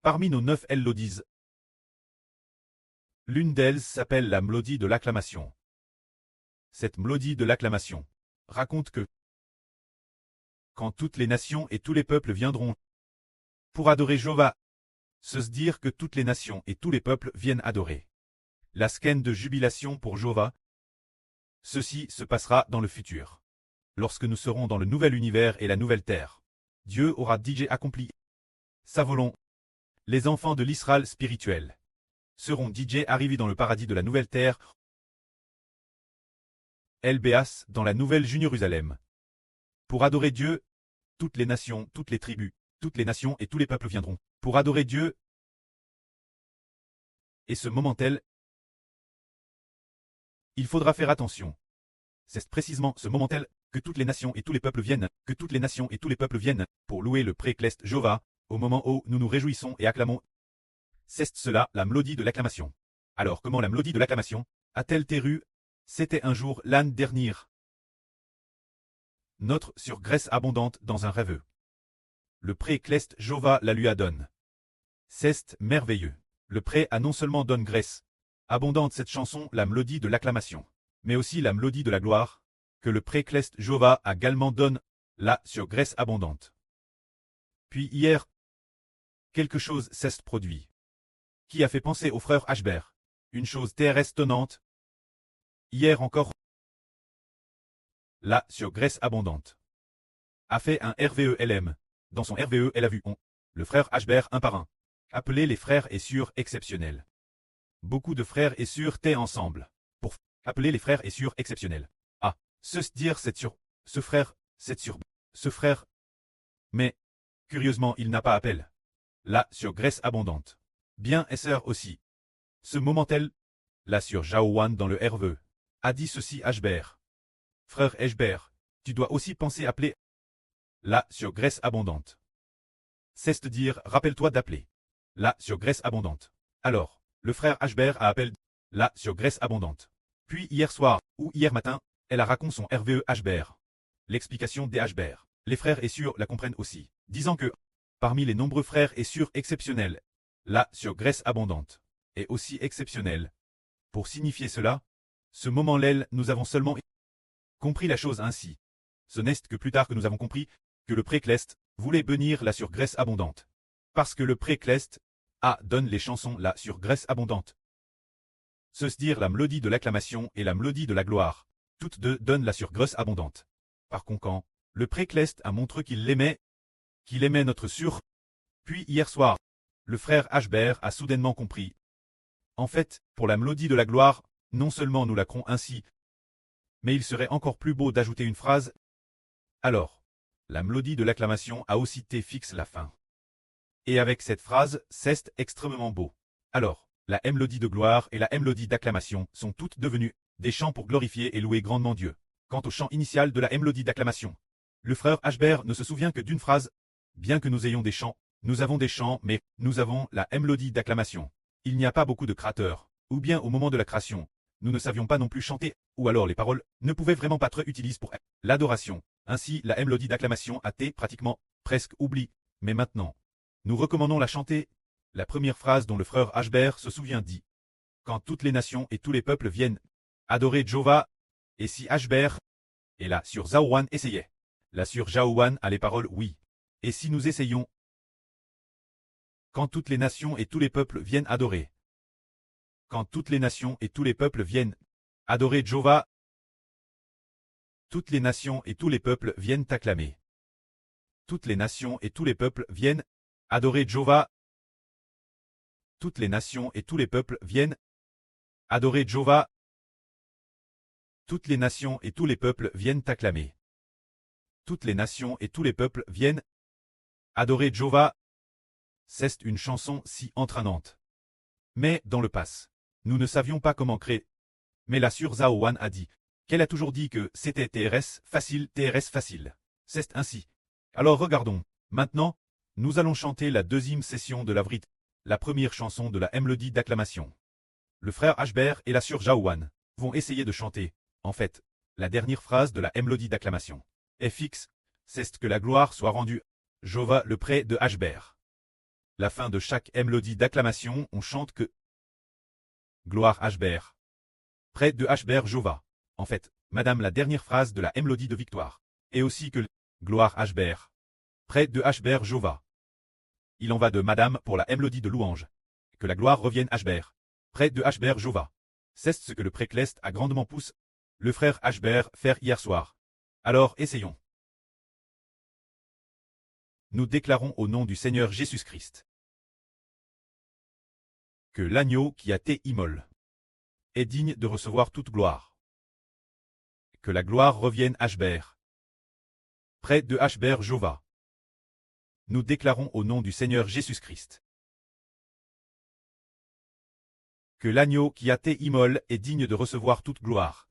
Parmi nos 9 mélodies, l'une d'elles s'appelle la mélodie de l'acclamation. Cette mélodie de l'acclamation raconte que quand toutes les nations et tous les peuples viendront pour adorer Jéhovah, se dire que toutes les nations et tous les peuples viennent adorer. La skène de jubilation pour Jéhovah. Ceci se passera dans le futur. Lorsque nous serons dans le nouvel univers et la nouvelle terre, Dieu aura déjà accompli sa volonté. Les enfants de l'Israël spirituel seront DJ arrivés dans le paradis de la nouvelle terre, LBAS dans la nouvelle Jérusalem. Pour adorer Dieu, toutes les nations, toutes les tribus, toutes les nations et tous les peuples viendront pour adorer Dieu. Et ce moment tel, il faudra faire attention. C'est précisément ce moment tel que toutes les nations et tous les peuples viennent, que toutes les nations et tous les peuples viennent pour louer le pré-cleste Jéhovah, au moment où nous nous réjouissons et acclamons. C'est cela la mélodie de l'acclamation. Alors comment la mélodie de l'acclamation a-t-elle été? C'était un jour l'année dernière. Notre sur graisse abondante dans un rêve. Le pré-cleste Jéhovah la lui adonne. C'est merveilleux. Le pré a non seulement donne graisse abondante cette chanson, la mélodie de l'acclamation, mais aussi la mélodie de la gloire, que le pré-cleste Jéhovah a également donne, là sur graisse abondante. Puis hier, quelque chose s'est produit, qui a fait penser au frère Ashbert, une chose très étonnante. Hier encore, là sur graisse abondante, a fait un RVELM. Dans son RVE, elle a vu le frère Ashbert un par un, appelé les frères et sœurs exceptionnels. Beaucoup de frères et sœurs étaient ensemble, pour appeler les frères et sœurs exceptionnels. Ah, se dire c'est sur, ce frère, c'est sur, ce frère. Mais, curieusement il n'a pas appel. Là sur graisse abondante. Bien et sœur aussi. Ce moment tel, là sur Jaowan dans le RVE, a dit ceci Ashbert. Frère Ashbert, tu dois aussi penser appeler. Là sur graisse abondante. C'est dire, rappelle-toi d'appeler. Là sur graisse abondante. Alors, le frère Ashbert a appelé là sur graisse abondante. Puis hier soir, ou hier matin, elle a raconté son RVE Ashbert. L'explication des Ashbert. Les frères et sœurs la comprennent aussi, disant que, parmi les nombreux frères et sœurs exceptionnels, là sur graisse abondante, est aussi exceptionnel. Pour signifier cela, ce moment-là, nous avons seulement compris la chose ainsi. Ce n'est que plus tard que nous avons compris que le pré-cleste voulait bénir la sur graisse abondante. Parce que le pré-cleste donne les chansons là sur graisse abondante. Se dire la mélodie de l'acclamation et la mélodie de la gloire, toutes deux donnent la sur graisse abondante. Par conséquent, le pré-cleste a montré qu'il aimait notre sur. Puis hier soir, le frère Ashbert a soudainement compris. En fait, pour la mélodie de la gloire, non seulement nous l'accrons ainsi, mais il serait encore plus beau d'ajouter une phrase. Alors, la mélodie de l'acclamation a aussi été fixe la fin. Et avec cette phrase, c'est extrêmement beau. Alors, la mélodie de gloire et la mélodie d'acclamation sont toutes devenues des chants pour glorifier et louer grandement Dieu. Quant au chant initial de la mélodie d'acclamation, le frère Ashbert ne se souvient que d'une phrase. Bien que nous ayons des chants, nous avons des chants, mais nous avons la mélodie d'acclamation. Il n'y a pas beaucoup de créateurs, ou bien au moment de la création, nous ne savions pas non plus chanter, ou alors les paroles ne pouvaient vraiment pas être utilisées pour l'adoration. Ainsi, la mélodie d'acclamation a été pratiquement, presque oubliée. Mais maintenant, nous recommandons la chanter. La première phrase dont le frère Ashbert se souvient dit. Quand toutes les nations et tous les peuples viennent adorer Jéhovah, et si Ashbert, et là sur Jaowan essayait. Là sur Jaowan a les paroles oui. Et si nous essayons. Quand toutes les nations et tous les peuples viennent adorer. Quand toutes les nations et tous les peuples viennent adorer Jéhovah. Toutes les nations et tous les peuples viennent acclamer. Toutes les nations et tous les peuples viennent adorer Jéhovah. Toutes les nations et tous les peuples viennent adorer Jéhovah. Toutes les nations et tous les peuples viennent acclamer. Toutes les nations et tous les peuples viennent adorer Jéhovah. C'est une chanson si entraînante. Mais dans le passé, nous ne savions pas comment créer. Mais la sœur Jaowan a dit qu'elle a toujours dit que c'était TRS facile. C'est ainsi. Alors regardons. Maintenant, nous allons chanter la deuxième session de la vrite, la première chanson de la mélodie d'acclamation. Le frère Ashbert et la sœur Jaowan vont essayer de chanter. En fait, la dernière phrase de la mélodie d'acclamation est fixe, c'est que la gloire soit rendue. Jéhovah le pré de Ashbert. La fin de chaque mélodie d'acclamation, on chante que Gloire Hbert. Près de Hbert Jova. En fait, madame la dernière phrase de la mélodie de victoire. Et aussi que Gloire Hbert. Près de Hbert Jova. Il en va de madame pour la mélodie de louange. Que la gloire revienne Hbert. Près de Hbert Jova. C'est ce que le précleste a grandement poussé le frère Hbert faire hier soir. Alors essayons. Nous déclarons au nom du Seigneur Jésus-Christ que l'agneau qui a été immolé est digne de recevoir toute gloire. Que la gloire revienne Hbert. Près de Hbert Jova. Nous déclarons au nom du Seigneur Jésus-Christ que l'agneau qui a été immolé est digne de recevoir toute gloire.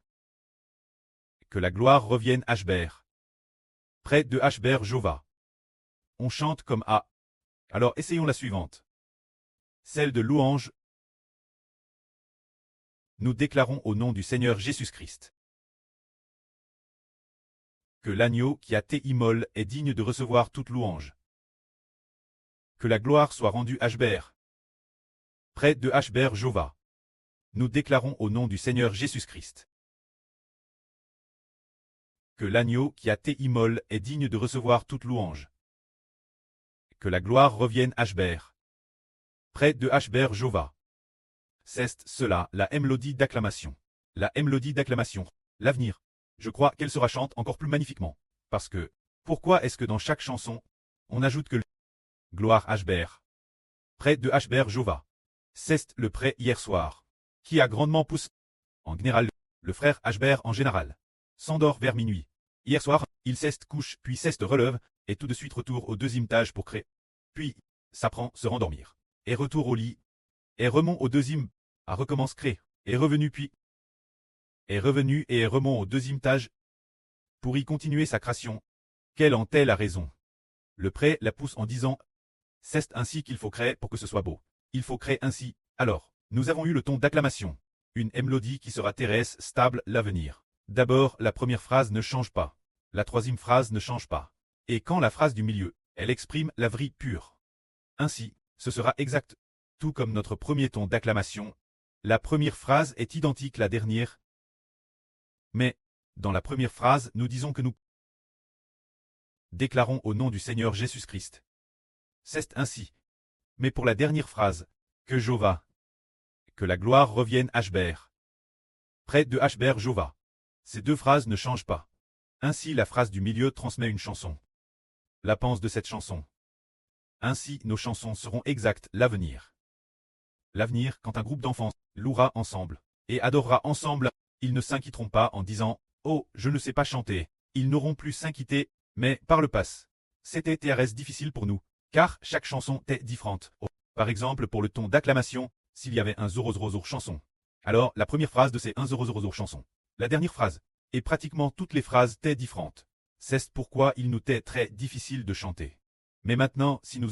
Que la gloire revienne Hbert. Près de Hbert Jova. On chante comme A. Alors essayons la suivante. Celle de louange. Nous déclarons au nom du Seigneur Jésus-Christ que l'agneau qui a été immolé est digne de recevoir toute louange. Que la gloire soit rendue Hbert. Près de Hbert Jova. Nous déclarons au nom du Seigneur Jésus-Christ que l'agneau qui a été immolé est digne de recevoir toute louange. Que la gloire revienne Hbert. Près de Hbert Jova. C'est cela, la mélodie d'acclamation. La mélodie d'acclamation. L'avenir. Je crois qu'elle sera chante encore plus magnifiquement. Parce que, pourquoi est-ce que dans chaque chanson, on ajoute que le Gloire Hbert. Près de Hbert Jova. C'est le prêt hier soir. Qui a grandement poussé. En général, le frère Hbert en général. S'endort vers minuit. Hier soir, il s'est couche, puis s'est relève, et tout de suite retour au deuxième étage pour créer. Puis, s'apprend se rendormir. Et retour au lit. Et remont au deuxième, à recommence créer. Et revenu puis. Est revenu et est remont au deuxième étage. Pour y continuer sa création. Quelle en est la raison? Le prêt la pousse en disant. C'est ainsi qu'il faut créer pour que ce soit beau. Il faut créer ainsi. Alors, nous avons eu le ton d'acclamation. Une mélodie qui sera terrestre, stable, l'avenir. D'abord, la première phrase ne change pas. La troisième phrase ne change pas. Et quand la phrase du milieu, elle exprime la vie pure. Ainsi, ce sera exact. Tout comme notre premier ton d'acclamation, la première phrase est identique à la dernière. Mais, dans la première phrase, nous disons que nous déclarons au nom du Seigneur Jésus-Christ. C'est ainsi. Mais pour la dernière phrase, que Jova, que la gloire revienne Hbert. Près de Hbert Jova. Ces deux phrases ne changent pas. Ainsi la phrase du milieu transmet une chanson. La pense de cette chanson. Ainsi nos chansons seront exactes l'avenir. L'avenir quand un groupe d'enfants louera ensemble et adorera ensemble, ils ne s'inquiéteront pas en disant « Oh, je ne sais pas chanter ». Ils n'auront plus s'inquiéter, mais par le passé. C'était TRS difficile pour nous, car chaque chanson est différente. Par exemple pour le ton d'acclamation, s'il y avait un 000 chanson. Alors la première phrase de ces 1000 chansons. La dernière phrase, et pratiquement toutes les phrases étaient différentes. C'est pourquoi il nous était très difficile de chanter. Mais maintenant, si nous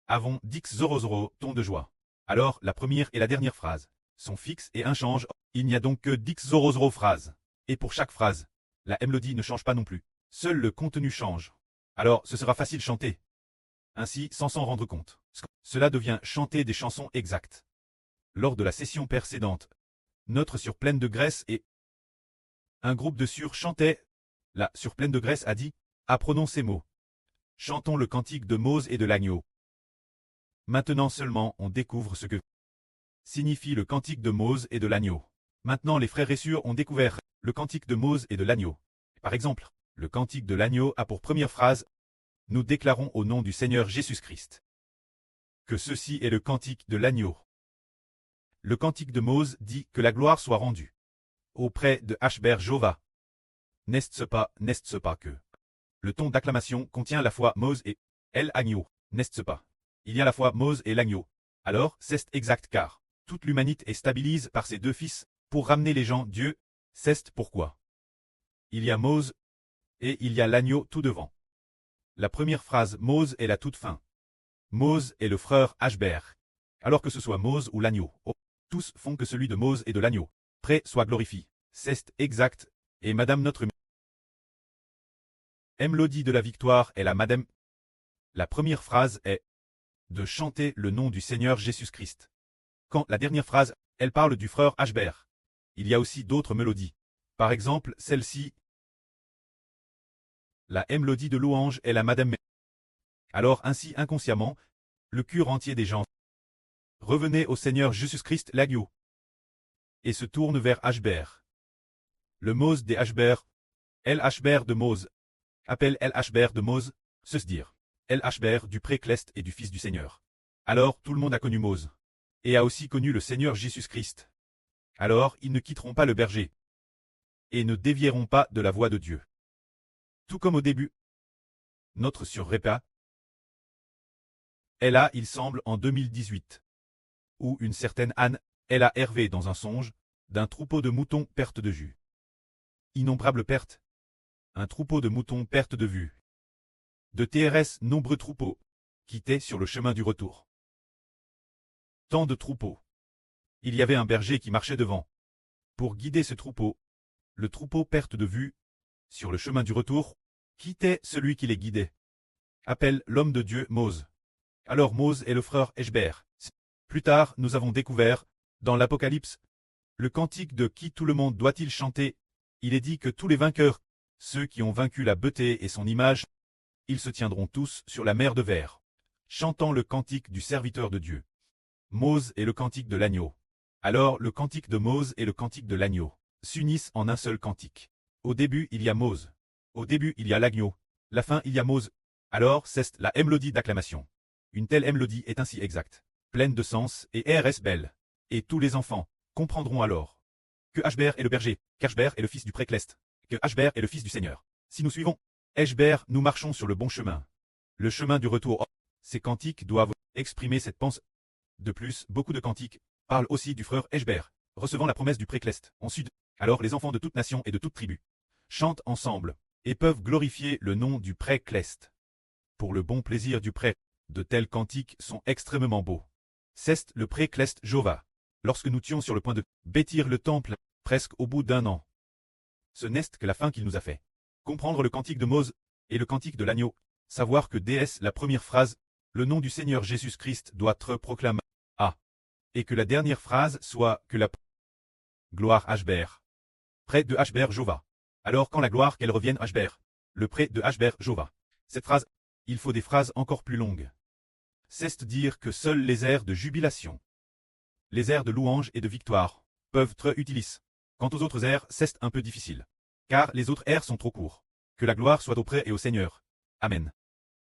avons 10 tons de joie, alors la première et la dernière phrase sont fixes et inchangent. Il n'y a donc que 10 phrases. Et pour chaque phrase, la mélodie ne change pas non plus. Seul le contenu change. Alors ce sera facile chanter. Ainsi, sans s'en rendre compte. Cela devient chanter des chansons exactes. Lors de la session précédente, notre sur pleine de graisse et un groupe de sur chantait. La sur pleine de graisse a dit, apprenons ces mots. Chantons le cantique de Mose et de l'agneau. Maintenant seulement on découvre ce que signifie le cantique de Mose et de l'agneau. Maintenant les frères et sœurs ont découvert le cantique de Mose et de l'agneau. Par exemple, le cantique de l'agneau a pour première phrase « Nous déclarons au nom du Seigneur Jésus-Christ que ceci est le cantique de l'agneau ». Le cantique de Mose dit que la gloire soit rendue auprès de Hbert Jova. N'est-ce pas que le ton d'acclamation contient la fois Mose et l'agneau, n'est-ce pas? Il y a la fois Mose et l'agneau. Alors, c'est exact car toute l'humanité est stabilisée par ces deux fils pour ramener les gens Dieu. C'est pourquoi il y a Mose et il y a l'agneau tout devant. La première phrase Mose est la toute fin. Mose est le frère Hbert. Alors que ce soit Mose ou l'agneau, tous font que celui de Mose et de l'agneau près soit glorifié. C'est exact, et madame notre mélodie de la victoire est la madame. La première phrase est de chanter le nom du Seigneur Jésus-Christ. Quand la dernière phrase, elle parle du frère Ashbert. Il y a aussi d'autres mélodies. Par exemple, celle-ci. La mélodie de louange est la Madame. Alors ainsi inconsciemment, le cœur entier des gens revenait au Seigneur Jésus-Christ l'agneau et se tourne vers Ashbert. Le Mose des Ashbert, El Ashbert de Mose, appelle El Ashbert de Mose, se dire El Ashbert du pré-Clest et du Fils du Seigneur. Alors tout le monde a connu Mose, et a aussi connu le Seigneur Jésus-Christ. Alors ils ne quitteront pas le berger, et ne dévieront pas de la voie de Dieu. Tout comme au début. Notre sur Répa. Elle a, il semble, en 2018. Où une certaine Anne, elle a Hervé dans un songe, d'un troupeau de moutons perte de vue. Innombrables pertes. Un troupeau de moutons perte de vue. De TRS nombreux troupeaux, quittaient sur le chemin du retour. Tant de troupeaux. Il y avait un berger qui marchait devant. Pour guider ce troupeau, le troupeau perte de vue, sur le chemin du retour, quittait celui qui les guidait. Appelle l'homme de Dieu Mose. Alors Mose est le frère Ashbert. Plus tard, nous avons découvert, dans l'Apocalypse, le cantique de qui tout le monde doit-il chanter. Il est dit que tous les vainqueurs, ceux qui ont vaincu la beauté et son image, ils se tiendront tous sur la mer de verre, chantant le cantique du serviteur de Dieu. Mose et le cantique de l'agneau. Alors le cantique de Mose et le cantique de l'agneau s'unissent en un seul cantique. Au début il y a Mose. Au début il y a l'agneau. La fin il y a Mose. Alors c'est la mélodie d'acclamation. Une telle mélodie est ainsi exacte, pleine de sens et RS belle. Et tous les enfants comprendront alors que Ashbert est le berger, qu'Ashbert est le fils du pré-Clest, que Ashbert est le fils du Seigneur. Si nous suivons Ashbert, nous marchons sur le bon chemin. Le chemin du retour. Ces cantiques doivent exprimer cette pensée. De plus, beaucoup de cantiques parlent aussi du frère Ashbert, recevant la promesse du pré-Clest, en sud. Alors les enfants de toute nation et de toute tribu chantent ensemble, et peuvent glorifier le nom du pré-Clest. Pour le bon plaisir du pré, de tels cantiques sont extrêmement beaux. C'est le pré-Clest Jova. Lorsque nous étions sur le point de bâtir le temple, presque au bout d'un an. Ce n'est que la fin qu'il nous a fait. Comprendre le cantique de Mose et le cantique de l'agneau, savoir que DS la première phrase, le nom du Seigneur Jésus-Christ doit être proclamé, et que la dernière phrase soit que la gloire Ashbert. Près de Ashbert Jova. Alors quand la gloire qu'elle revienne Ashbert, le près de Ashbert Jova. Cette phrase, il faut des phrases encore plus longues. C'est dire que seuls les airs de jubilation, les airs de louange et de victoire, peuvent être utilisés. Quant aux autres airs, c'est un peu difficile. Car les autres airs sont trop courts. Que la gloire soit auprès et au Seigneur. Amen.